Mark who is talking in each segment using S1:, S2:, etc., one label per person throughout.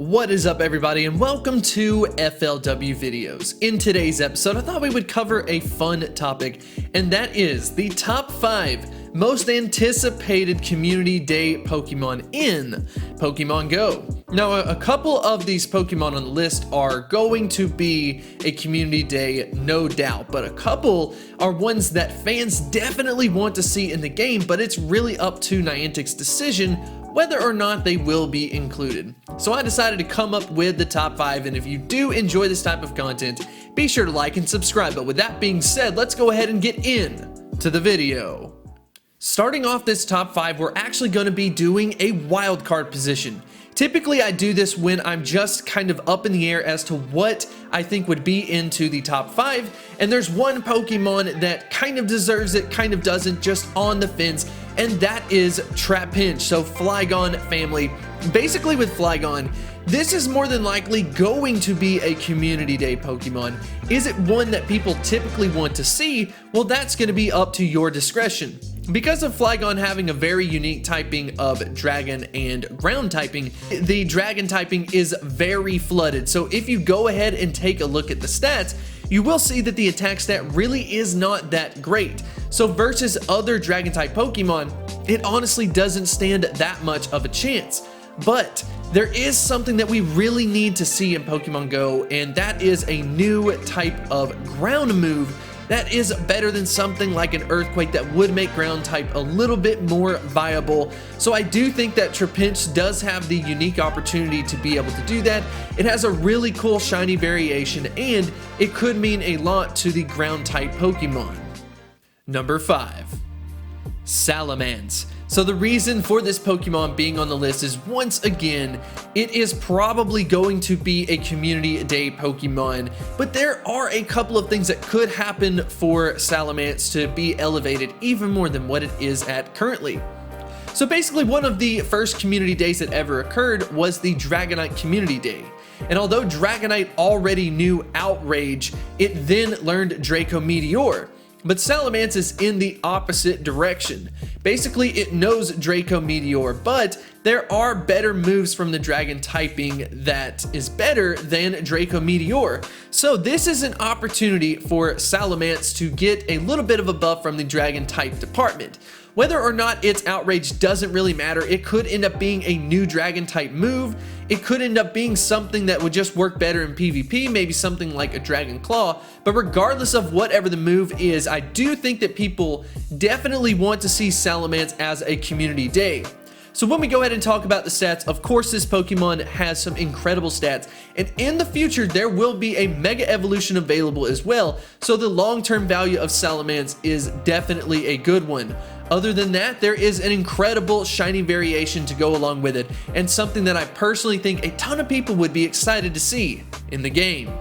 S1: What is up, everybody, and welcome to FLW Videos. In today's episode, I thought we would cover a fun topic, and that is the top 5 most anticipated Community Day Pokemon in Pokemon Go. Now, a couple of these Pokemon on the list are going to be a Community Day, no doubt, but a couple are ones that fans definitely want to see in the game, but it's really up to Niantic's decision whether or not they will be included. So I decided to come up with the top 5, and if you do enjoy this type of content, be sure to like and subscribe. But with that being said, let's go ahead and get into the video. Starting off this top 5, we're actually going to be doing a wild card position. Typically, I do this when I'm just kind of up in the air as to what I think would be into the top 5, and there's one Pokemon that kind of deserves it, kind of doesn't, just on the fence, and that is Trapinch, so Flygon family. Basically with Flygon, this is more than likely going to be a Community Day Pokemon. Is it one that people typically want to see? Well, that's going to be up to your discretion. Because of Flygon having a very unique typing of Dragon and Ground typing, the Dragon typing is very flooded. So if you go ahead and take a look at the stats, you will see that the attack stat really is not that great. So versus other Dragon type Pokemon, it honestly doesn't stand that much of a chance. But there is something that we really need to see in Pokemon Go, and that is a new type of ground move that is better than something like an Earthquake that would make ground type a little bit more viable. So I do think that Trapinch does have the unique opportunity to be able to do that. It has a really cool shiny variation, and it could mean a lot to the ground type Pokemon. Number 5, Salamence. So the reason for this Pokemon being on the list is, once again, it is probably going to be a Community Day Pokemon, but there are a couple of things that could happen for Salamence to be elevated even more than what it is at currently. So basically, one of the first Community Days that ever occurred was the Dragonite Community Day. And although Dragonite already knew Outrage, it then learned Draco Meteor. But Salamence is in the opposite direction. Basically, it knows Draco Meteor, but there are better moves from the Dragon typing that is better than Draco Meteor. So this is an opportunity for Salamence to get a little bit of a buff from the Dragon type department. Whether or not it's Outrage doesn't really matter. It could end up being a new Dragon type move. It could end up being something that would just work better in PvP, maybe something like a Dragon Claw. But regardless of whatever the move is, I do think that people definitely want to see Salamence as a Community Day. So when we go ahead and talk about the stats, of course this Pokemon has some incredible stats, and in the future there will be a Mega Evolution available as well, so the long-term value of Salamence is definitely a good one. Other than that, there is an incredible shiny variation to go along with it, and something that I personally think a ton of people would be excited to see in the game.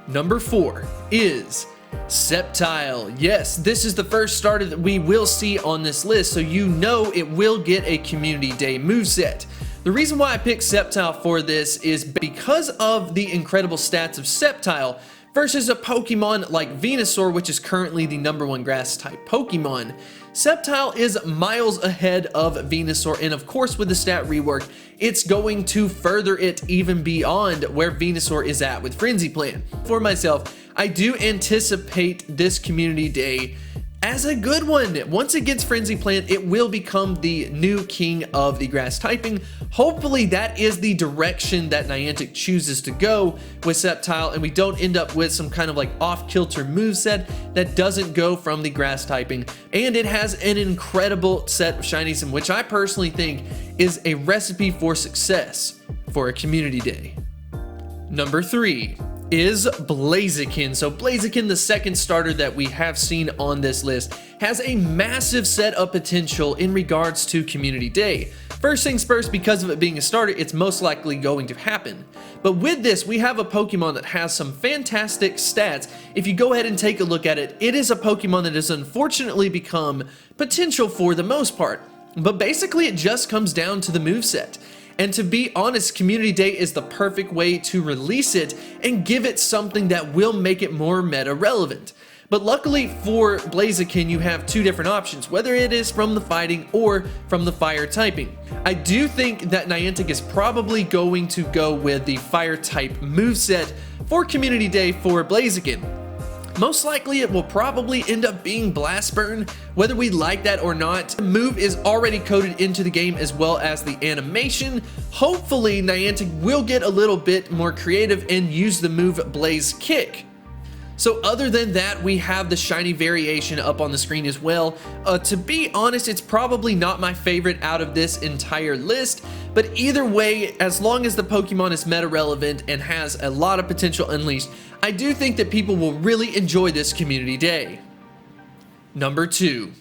S1: Number 4 is Sceptile. Yes, this is the first starter that we will see on this list, so you know it will get a Community Day moveset. The reason why I picked Sceptile for this is because of the incredible stats of Sceptile versus a Pokemon like Venusaur, which is currently the #1 grass type Pokemon. Sceptile is miles ahead of Venusaur, and of course with the stat rework, it's going to further it even beyond where Venusaur is at with Frenzy Plant. For myself, I do anticipate this Community Day as a good one. Once it gets Frenzy Plant, it will become the new king of the grass typing. Hopefully that is the direction that Niantic chooses to go with Sceptile, and we don't end up with some kind of like off-kilter moveset that doesn't go from the grass typing. And it has an incredible set of shinies, in which I personally think is a recipe for success for a Community Day. Number 3 is Blaziken. So Blaziken, the second starter that we have seen on this list, has a massive set of potential in regards to Community Day. First things first, because of it being a starter, it's most likely going to happen. But with this, we have a Pokemon that has some fantastic stats. If you go ahead and take a look at it, it is a Pokemon that has unfortunately become potential for the most part. But basically, it just comes down to the moveset. And to be honest, Community Day is the perfect way to release it and give it something that will make it more meta relevant. But luckily for Blaziken, you have two different options, whether it is from the fighting or from the fire typing. I do think that Niantic is probably going to go with the fire type moveset for Community Day for Blaziken. Most likely it will probably end up being Blast Burn, whether we like that or not. The move is already coded into the game as well as the animation. Hopefully Niantic will get a little bit more creative and use the move Blaze Kick. So other than that, we have the shiny variation up on the screen as well. To be honest, it's probably not my favorite out of this entire list, but either way, as long as the Pokemon is meta relevant and has a lot of potential unleashed, I do think that people will really enjoy this Community Day. Number 2,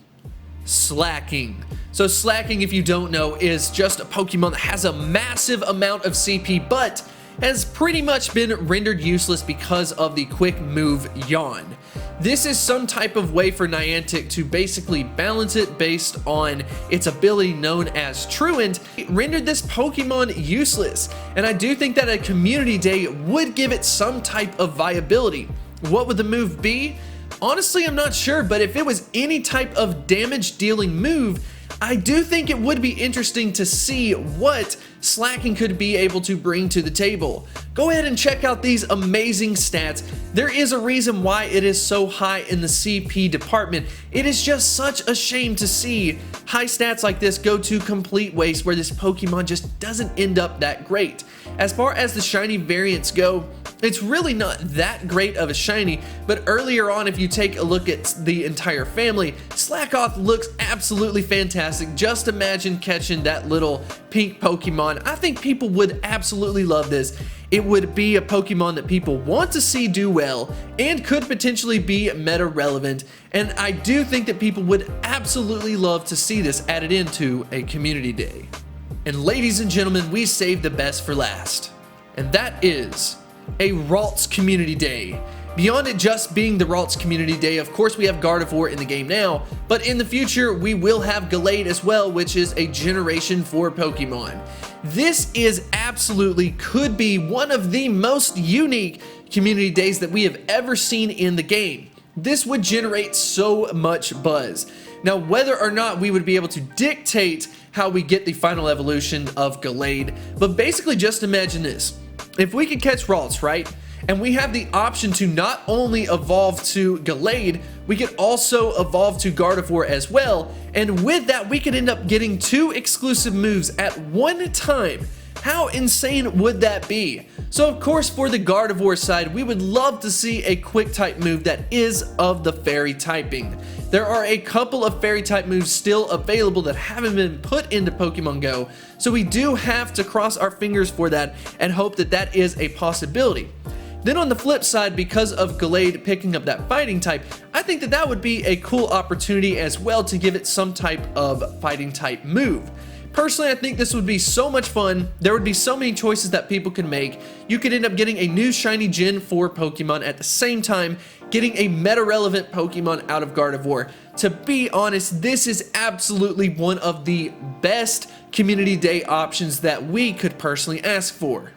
S1: Slacking. So Slacking, if you don't know, is just a Pokemon that has a massive amount of CP, but has pretty much been rendered useless because of the quick move Yawn. This is some type of way for Niantic to basically balance it based on its ability known as Truant. It rendered this Pokemon useless, and I do think that a Community Day would give it some type of viability. What would the move be? Honestly, I'm not sure, but if it was any type of damage dealing move, I do think it would be interesting to see what Slacking could be able to bring to the table. Go ahead and check out these amazing stats. There is a reason why it is so high in the CP department. It is just such a shame to see high stats like this go to complete waste where this Pokemon just doesn't end up that great. As far as the shiny variants go, it's really not that great of a shiny, but earlier on, if you take a look at the entire family, Slackoth looks absolutely fantastic. Just imagine catching that little pink Pokemon. I think people would absolutely love this. It would be a Pokemon that people want to see do well and could potentially be meta relevant, and I do think that people would absolutely love to see this added into a Community Day. And ladies and gentlemen, we saved the best for last, and that is a Ralts Community Day. Beyond it just being the Ralts Community Day, of course we have Gardevoir in the game now, but in the future we will have Gallade as well, which is a Generation 4 Pokemon. This is absolutely could be one of the most unique Community Days that we have ever seen in the game. This would generate so much buzz. Now, whether or not we would be able to dictate how we get the final evolution of Gallade, but basically just imagine this. If we could catch Ralts, right, and we have the option to not only evolve to Gallade, we could also evolve to Gardevoir as well, and with that we could end up getting 2 exclusive moves at one time. How insane would that be? So of course for the Gardevoir side, we would love to see a quick type move that is of the fairy typing. There are a couple of fairy type moves still available that haven't been put into Pokemon Go, so we do have to cross our fingers for that and hope that that is a possibility. Then on the flip side, because of Gallade picking up that fighting type, I think that that would be a cool opportunity as well to give it some type of fighting type move. Personally, I think this would be so much fun. There would be so many choices that people could make. You could end up getting a new shiny Gen 4 Pokemon at the same time getting a meta-relevant Pokemon out of Gardevoir. To be honest, this is absolutely one of the best Community Day options that we could personally ask for.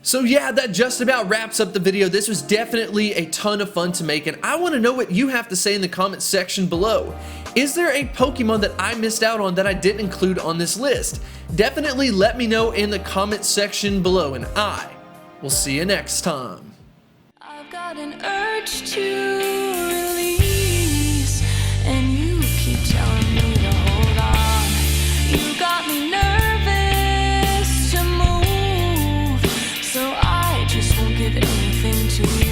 S1: So yeah, that just about wraps up the video. This was definitely a ton of fun to make, and I want to know what you have to say in the comment section below. Is there a Pokemon that I missed out on that I didn't include on this list? Definitely let me know in the comment section below, and I will see you next time.
S2: I've got an urge to release, and you keep telling me to hold on. You got me nervous to move, so I just won't give anything to you.